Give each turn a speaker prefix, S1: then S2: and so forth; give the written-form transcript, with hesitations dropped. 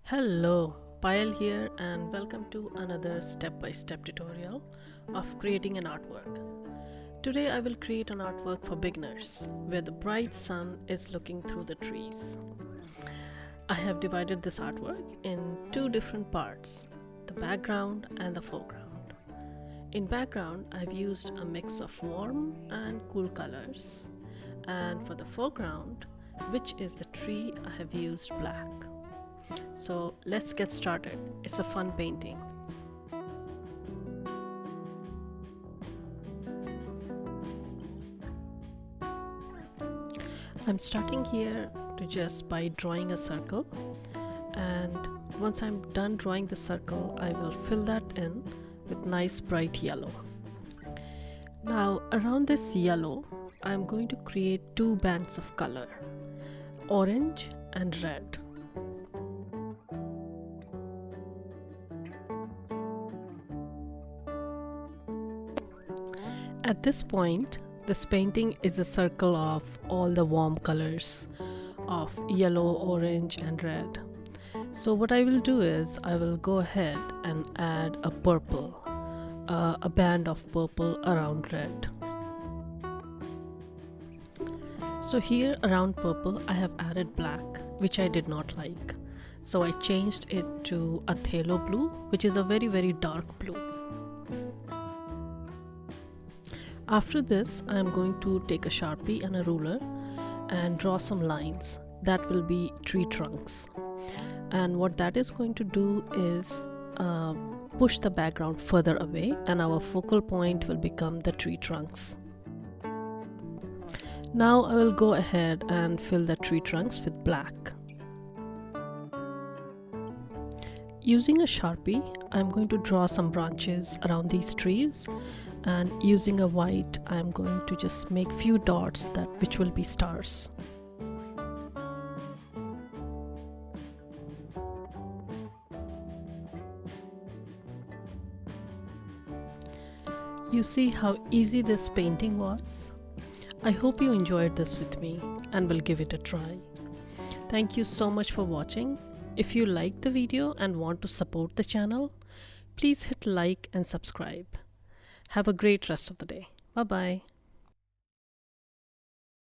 S1: Hello, Payal here and welcome to another step-by-step tutorial of creating an artwork. Today I will create an artwork for beginners where the bright sun is looking through the trees. I have divided this artwork in two different parts, the background and the foreground. In background I've used a mix of warm and cool colors, and for the foreground, which is the tree, I have used black. So let's get started. It's a fun painting. I'm starting here by drawing a circle, and once I'm done drawing the circle, I will fill that in with nice bright yellow. Now around this yellow, I'm going to create two bands of color, orange and red. At this point, this painting is a circle of all the warm colors of yellow, orange and red. So what I will do is I will go ahead and add a purple, a band of purple around red. So here around purple I have added black, which I did not like. So I changed it to a phthalo blue, which is a very dark blue. After this, I am going to take a sharpie and a ruler and draw some lines. That will be tree trunks. And what that is going to do is push the background further away, and our focal point will become the tree trunks. Now I will go ahead and fill the tree trunks with black. Using a sharpie, I am going to draw some branches around these trees. And using a white, I'm going to just make few dots which will be stars. You see how easy this painting was? I hope you enjoyed this with me and will give it a try. Thank you so much for watching. If you liked the video and want to support the channel, please hit like and subscribe. Have a great rest of the day. Bye-bye.